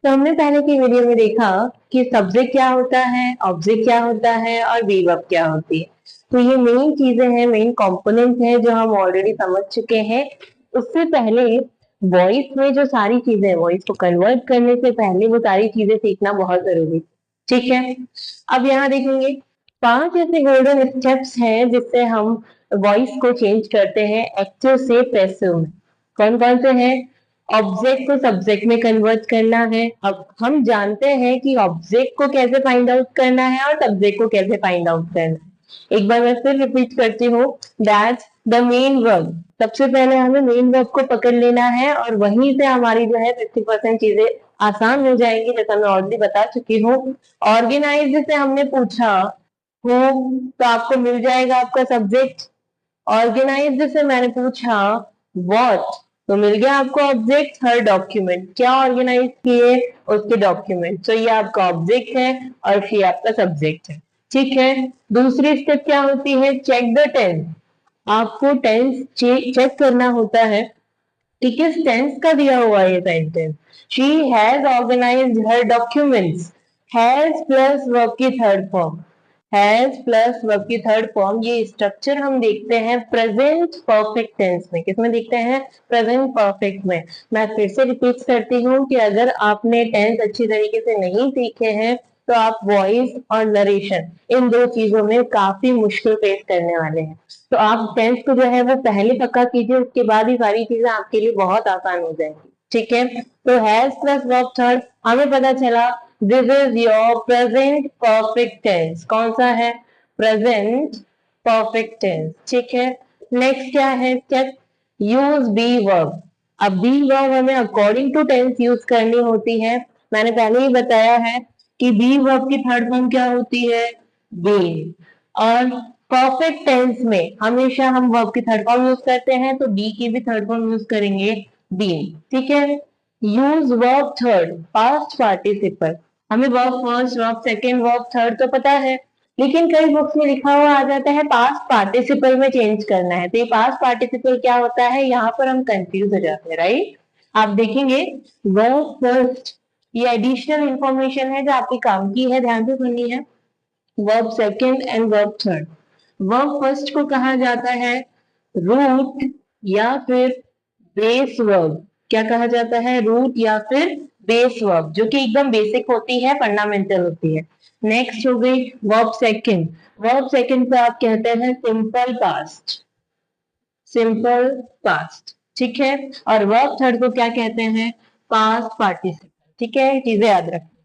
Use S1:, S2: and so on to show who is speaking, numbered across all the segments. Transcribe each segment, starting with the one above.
S1: तो हमने पहले की वीडियो में देखा कि सब्जेक्ट क्या होता है, ऑब्जेक्ट क्या होता है और वर्ब क्या होती है। तो ये मेन चीजें हैं, मेन कंपोनेंट्स हैं जो हम ऑलरेडी समझ चुके हैं। उससे पहले वॉइस में जो सारी चीजें, वॉइस को कन्वर्ट करने से पहले वो सारी चीजें सीखना बहुत जरूरी, ठीक है। अब यहाँ देखेंगे 5 ऐसे गोल्डन स्टेप्स हैं जिससे हम वॉइस को चेंज करते हैं एक्टिव से पैसिव में। कौन कौन से हैं? ऑब्जेक्ट को सब्जेक्ट में कन्वर्ट करना है। अब हम जानते हैं कि ऑब्जेक्ट को कैसे फाइंड आउट करना है और सब्जेक्ट को कैसे फाइंड आउट करना है। एक बार मैं फिर रिपीट करती हूँ, दैट द मेन वर्ब। सबसे पहले हमें मेन वर्ब को पकड़ लेना है और वहीं से हमारी जो है 50% चीजें आसान हो जाएंगी, जैसा मैं ऑलरेडी बता चुकी हूँ। ऑर्गेनाइज से हमने पूछा हूँ तो आपको मिल जाएगा आपका सब्जेक्ट। ऑर्गेनाइज्ड से मैंने पूछा व्हाट, तो मिल गया आपको ऑब्जेक्ट। हर डॉक्यूमेंट, क्या ऑर्गेनाइज किए? उसके डॉक्यूमेंट। तो ये आपका ऑब्जेक्ट है और ये आपका सब्जेक्ट है, ठीक है। दूसरी स्टेप क्या होती है? Check the tense. आपको टेंस चेक करना होता है कि किस टेंस का दिया हुआ है ये sentence. She has organised her documents. Has plus verb की third form, has plus verb की थर्ड फॉर्म, ये स्ट्रक्चर हम देखते हैं प्रेजेंट परफेक्ट टेंस में। किसमें देखते हैं? प्रेजेंट परफेक्ट में। मैं फिर से रिपीट करती हूँ कि अगर आपने टेंस अच्छी तरीके से नहीं सीखे हैं तो आप वॉइस और नरेशन इन दो चीजों में काफी मुश्किल फेस करने वाले हैं। तो आप टेंस को जो है वो पहले पक्का कीजिए, उसके बाद ही सारी चीजें आपके लिए बहुत आसान हो जाएंगी, ठीक है। तो हैज प्लस वर्ब थर्ड, हमें पता चला this is your present perfect tense. कौन सा है? प्रेजेंट परफेक्ट टेंस, ठीक है। नेक्स्ट क्या है स्टेप? Use be verb. अब बी वर्ब हमें अकॉर्डिंग टू टेंस यूज करनी होती है। मैंने पहले ही बताया है कि बी वर्ब की थर्ड फॉर्म क्या होती है? बीइंग। और परफेक्ट टेंस में हमेशा हम वर्ब की थर्ड फॉर्म यूज करते हैं, तो बी की भी थर्ड फॉर्म यूज करेंगे, बीइंग, ठीक है। Use verb third, past participle. हमें verb first, verb second, verb third तो पता है, लेकिन कई बुक्स में लिखा हुआ आ जाता है पास्ट पार्टिसिपल में चेंज करना है। तो ये पास्ट पार्टिसिपल क्या होता है, यहाँ पर हम कंफ्यूज हो जाते हैं, राइट। आप देखेंगे वर्ब फर्स्ट, ये एडिशनल इंफॉर्मेशन है जो आपके काम की है, ध्यान से सुननी है। Verb second and verb third. Verb first को कहा जाता है रूट या फिर बेस वर्ब। क्या कहा जाता है? रूट या फिर बेस वर्ब, जो कि एकदम बेसिक होती है, फंडामेंटल होती है। नेक्स्ट हो गई वर्ब सेकंड। वर्ब सेकंड को आप कहते हैं सिंपल पास्ट, सिंपल पास्ट, ठीक है। और वर्ब थर्ड को क्या कहते हैं? पास्ट पार्टिसिपल, ठीक है। चीजें याद रखें।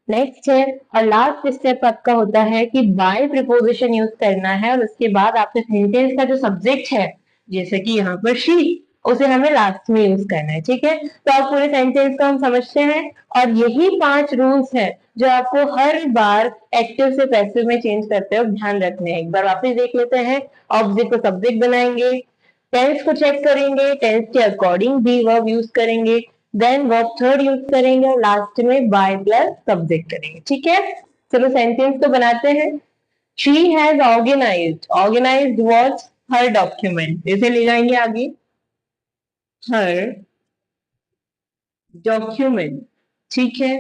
S1: नेक्स्ट है और लास्ट स्टेप आपका होता है कि बाय प्रिपोजिशन यूज करना है और उसके बाद आपके सेंटेंस का जो सब्जेक्ट है, जैसे कि यहाँ पर शी, उसे हमें लास्ट में यूज करना है, ठीक है। तो आप पूरे सेंटेंस को हम समझते हैं और यही 5 रूल्स है जो आपको हर बार एक्टिव से पैसिव में चेंज करते वक्त ध्यान रखने हैं। एक बार वापस देख लेते हैं। ऑब्जेक्ट को सब्जेक्ट बनाएंगे, टेंस को चेक करेंगे, टेंस के अकॉर्डिंग भी वर्ब यूज करेंगे, देन वर्ब थर्ड यूज करेंगे और लास्ट में बाय प्लस सब्जेक्ट करेंगे, ठीक है। चलो सेंटेंस तो बनाते हैं। She has organised, organised what? Her document. इसे ले जाएंगे आगे, हर डॉक्यूमेंट, ठीक है।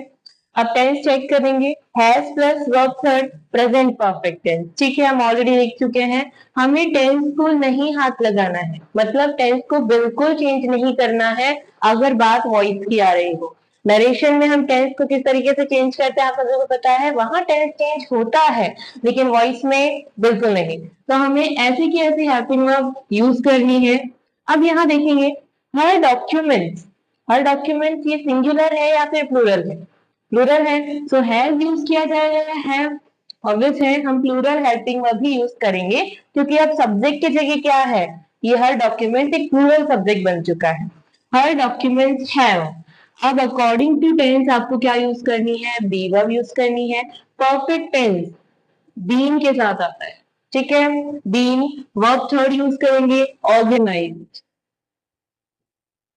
S1: अब टेंस चेक करेंगे, has plus verb third, present perfect tense, ठीक है। हम ऑलरेडी देख चुके हैं। हमें टेंस को नहीं हाथ लगाना है, मतलब टेंस को बिल्कुल चेंज नहीं करना है अगर बात वॉइस की आ रही हो। नरेशन में हम टेंस को किस तरीके से चेंज करते हैं आप सबको पता है, वहां टेंस चेंज होता है, लेकिन वॉइस में बिल्कुल नहीं। तो हमें ऐसे की ऐसी हेल्पिंग वर्ब यूज करनी है। अब यहाँ देखेंगे हर डॉक्यूमेंट, हर डॉक्यूमेंट ये सिंगुलर है या फिर प्लूरल है? प्लूरल है, सो हैव यूज किया जाएगा, हैव। ऑब्वियस है हम प्लूरल हेल्पिंग वर्ब भी यूज करेंगे, क्योंकि अब सब्जेक्ट की जगह क्या है, ये हर डॉक्यूमेंट एक प्लूरल सब्जेक्ट बन चुका है। हर डॉक्यूमेंट हैव। अब अकॉर्डिंग टू टेंस आपको क्या यूज करनी है? बी वर्ब यूज करनी है। परफेक्ट टेंस बीन के साथ आता है, ठीक है। बीन, वर्ब थर्ड यूज करेंगे ऑर्गेनाइज,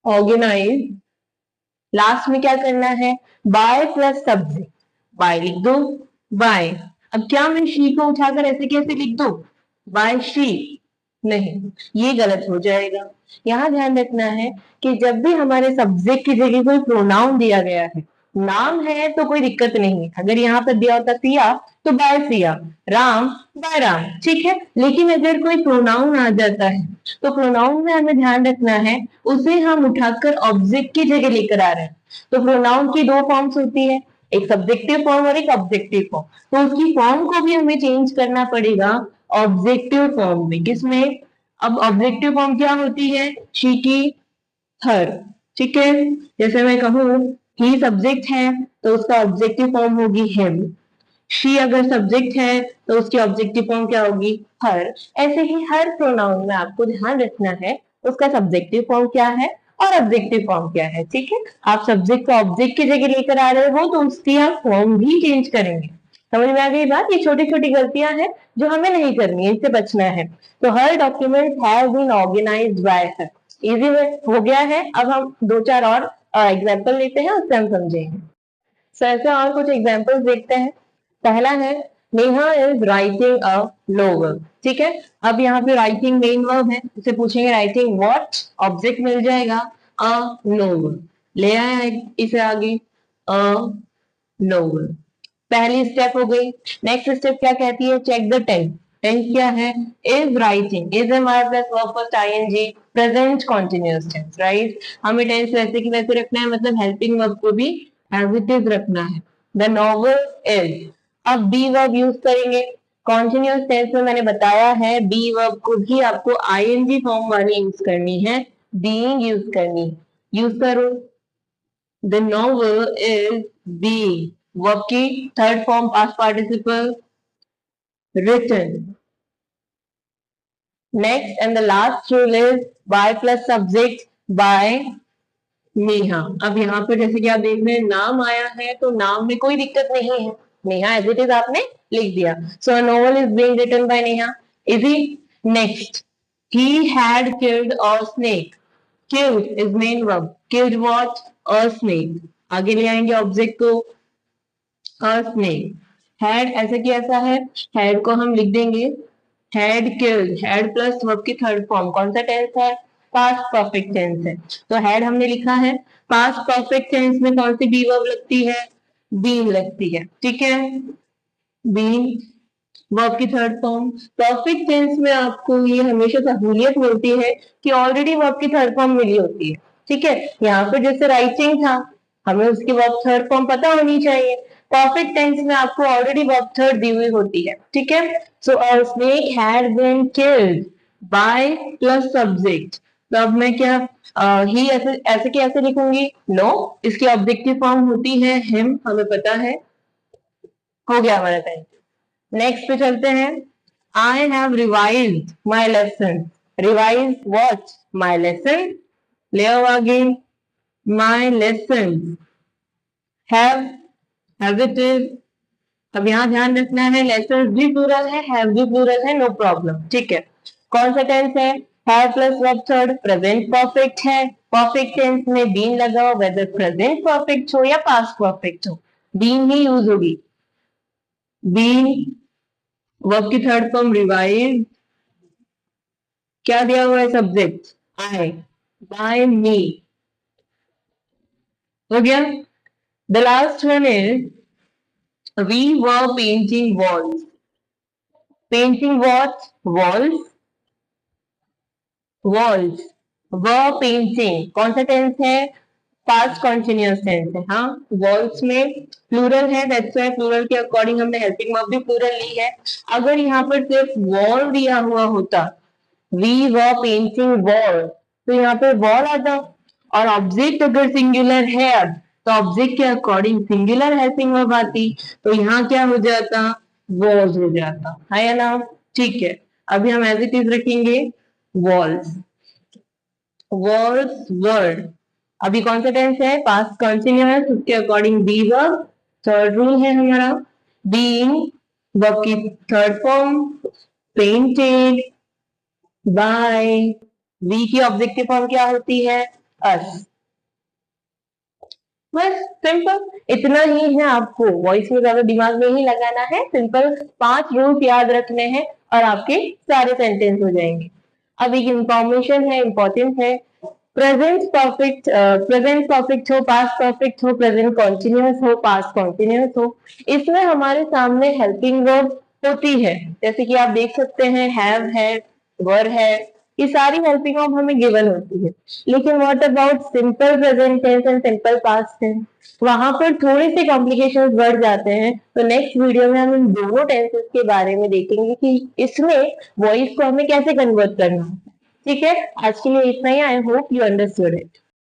S1: ऑर्गेनाइज। लास्ट में क्या करना है? बाय प्लस सब्जेक्ट, बाय लिख दो, बाय। अब क्या मैं शी को उठाकर ऐसे कैसे लिख दो? बाय शी, नहीं, ये गलत हो जाएगा। यहाँ ध्यान रखना है कि जब भी हमारे सब्जेक्ट की जगह कोई प्रोनाउन दिया गया है नाम है तो कोई दिक्कत नहीं है, अगर यहाँ पर दिया होता सिया तो बाय सिया, राम बाय राम, ठीक है। लेकिन अगर कोई प्रोनाउन आ जाता है तो प्रोनाउन में हमें ध्यान रखना है उसे हम उठाकर ऑब्जेक्ट की जगह लेकर आ रहे हैं। तो प्रोनाउन की दो फॉर्म्स होती है, एक सब्जेक्टिव फॉर्म और एक ऑब्जेक्टिव फॉर्म। तो उसकी फॉर्म को भी हमें चेंज करना पड़ेगा ऑब्जेक्टिव फॉर्म में। किसमें? अब ऑब्जेक्टिव फॉर्म क्या होती है? शी की, हर, ठीक है। जैसे मैं कहूँ ही सब्जेक्ट है तो उसका ऑब्जेक्टिव फॉर्म होगी हिम। शी अगर सब्जेक्ट है तो उसकी ऑब्जेक्टिव फॉर्म क्या होगी? हर। ऐसे ही हर प्रोनाउन में आपको ध्यान रखना है उसका सब्जेक्टिव फॉर्म क्या है और ऑब्जेक्टिव फॉर्म क्या है, ठीक है। आप सब्जेक्ट को ऑब्जेक्ट की जगह लेकर आ रहे हो तो उसकी आप फॉर्म भी चेंज करेंगे। समझ में आ गई बात? ये छोटी छोटी गलतियां हैं जो हमें नहीं करनी है, इससे बचना है। तो her document have been organised by her, easy हो गया है। अब हम दो चार और एग्जाम्पल लेते हैं, उससे हम समझेंगे। सो ऐसे और कुछ एग्जाम्पल्स देखते हैं। पहला है Neha is writing a lower, ठीक है। अब यहाँ पे राइटिंग मेन वर्ब है, इसे पूछेंगे राइटिंग व्हाट, ऑब्जेक्ट मिल जाएगा अ लोवर, ले आया इसे आगे अ लोवर, पहली स्टेप हो गई। नेक्स्ट स्टेप क्या कहती है? Check the tense. टेंस क्या है? इज राइटिंग, इज हमारे plus verb first ING, present continuous tense, right. हमें टेंस वैसे की वैसे रखना है, मतलब हेल्पिंग वर्ब को भी एज इट इज रखना है। द नॉवल इज, अब बी वर्ब यूज करेंगे। कॉन्टिन्यूअस टेंस में मैंने बताया है बी वर्ब को भी आपको आईएनजी फॉर्म वाली यूज करनी है, बीइंग यूज करनी, यूज करो। The novel is being, verb की third form past participle, written. Next and the last rule is by plus subject by Neha. अब यहाँ पर जैसे कि आप देख रहे हैं नाम आया है तो नाम में कोई दिक्कत नहीं है, नेहा एज इट इज आपने लिख दिया। So novel is being written by Neha, easy. Next, he had killed a snake, killed is main verb, killed what? A snake. आगे ले आएंगे ऑब्जेक्ट को अ स्नेक। हैड ऐसे की ऐसा है, हैड को हम लिख देंगे had killed, had plus verb की थर्ड फॉर्म, कौन सा टेंस है? पास्ट परफेक्ट टेंस है। तो हैड हमने लिखा है, पास्ट परफेक्ट टेंस में कौन सी बी वर्ब लगती है? बीइंग लगती है, ठीक है। बीइंग वर्ब की थर्ड फॉर्म। परफेक्ट टेंस में आपको ये हमेशा सहूलियत मिलती है कि ऑलरेडी वर्ब की थर्ड फॉर्म मिली होती है, ठीक है। यहाँ पे जैसे राइटिंग था, हमें उसकी वर्ब थर्ड फॉर्म पता होनी चाहिए। परफेक्ट टेंस में आपको ऑलरेडी वर्ब थर्ड दी हुई होती है, ठीक है। So a snake had been killed by plus subject. तो अब मैं क्या ही ऐसे ऐसे की ऐसे लिखूंगी? नो, इसकी ऑब्जेक्टिव फॉर्म होती है हिम, हमें पता है। हो गया हमारा टाइम। नेक्स्ट पे चलते हैं। I have revised my lesson, revise what? My lesson. ले आओ आगे, माई लेसन, हैव इट इज। अब यहाँ ध्यान रखना है लेसन भी प्लूरल है, हैव भी प्लूरल है, नो प्रॉब्लम, ठीक है। कौन सा टेंस है? Have plus verb third, present perfect है। परफेक्ट टेंस में बीन लगाओ, वेदर प्रेजेंट परफेक्ट हो या पास्ट परफेक्ट हो, बीन ही यूज होगी। बीन वर्ब की थर्ड फॉर्म रिवाइज, क्या दिया हुआ है? Subject I, by me. हो गया। The last one is we were painting walls, painting what? Walls, walls, we painting कौन सा टेंस है? पास्ट कॉन्टिन्यूअस टेंस है। हाँ, वॉल्स में प्लूरल है, दैट्स व्हाई प्लूरल के अकॉर्डिंग हमने हेल्पिंग वर्ब भी प्लूरल ली है। अगर यहाँ पर सिर्फ वॉल दिया हुआ होता, वी वर पेंटिंग वॉल, तो यहाँ पे वॉल आता, और ऑब्जेक्ट अगर सिंगुलर है अब तो ऑब्जेक्ट के अकॉर्डिंग सिंगुलर हेल्पिंग वर्ब आती, तो यहाँ क्या हो जाता? वॉल्स हो जाता है या ना? ठीक है, अभी हम एज इट इज रखेंगे वॉल्स, वॉल्स वर्ड। अभी कौन सा टेंस है? पास्ट कंटिन्यूअस, उसके according be verb. Third rule है हमारा बीइंग, वर्ब की third form, painted by, we की ऑब्जेक्टिव फॉर्म क्या होती है? अस। बस सिंपल इतना ही है, आपको वॉइस में ज्यादा दिमाग में ही लगाना है, सिंपल 5 रूल्स याद रखने हैं और आपके सारे सेंटेंस हो जाएंगे। अब एक इंफॉर्मेशन है, इंपॉर्टेंट है, प्रेजेंट परफेक्ट हो, पास्ट परफेक्ट हो, प्रेजेंट कॉन्टिन्यूअस हो, पास्ट कॉन्टिन्यूअस हो, इसमें हमारे सामने हेल्पिंग वर्ब होती है। जैसे कि आप देख सकते हैं हैव है, वर है, ये सारी हेल्पिंग वर्ब हमें गिवन होती है। लेकिन what about simple present tense and simple past tense, वहां पर थोड़े से कॉम्प्लिकेशंस बढ़ जाते हैं। तो नेक्स्ट वीडियो में हम इन दोनों टेंसेस के बारे में देखेंगे कि इसमें वॉइस को हमें कैसे कन्वर्ट करना है। ठीक है, आज के लिए इतना ही। I hope you understood it.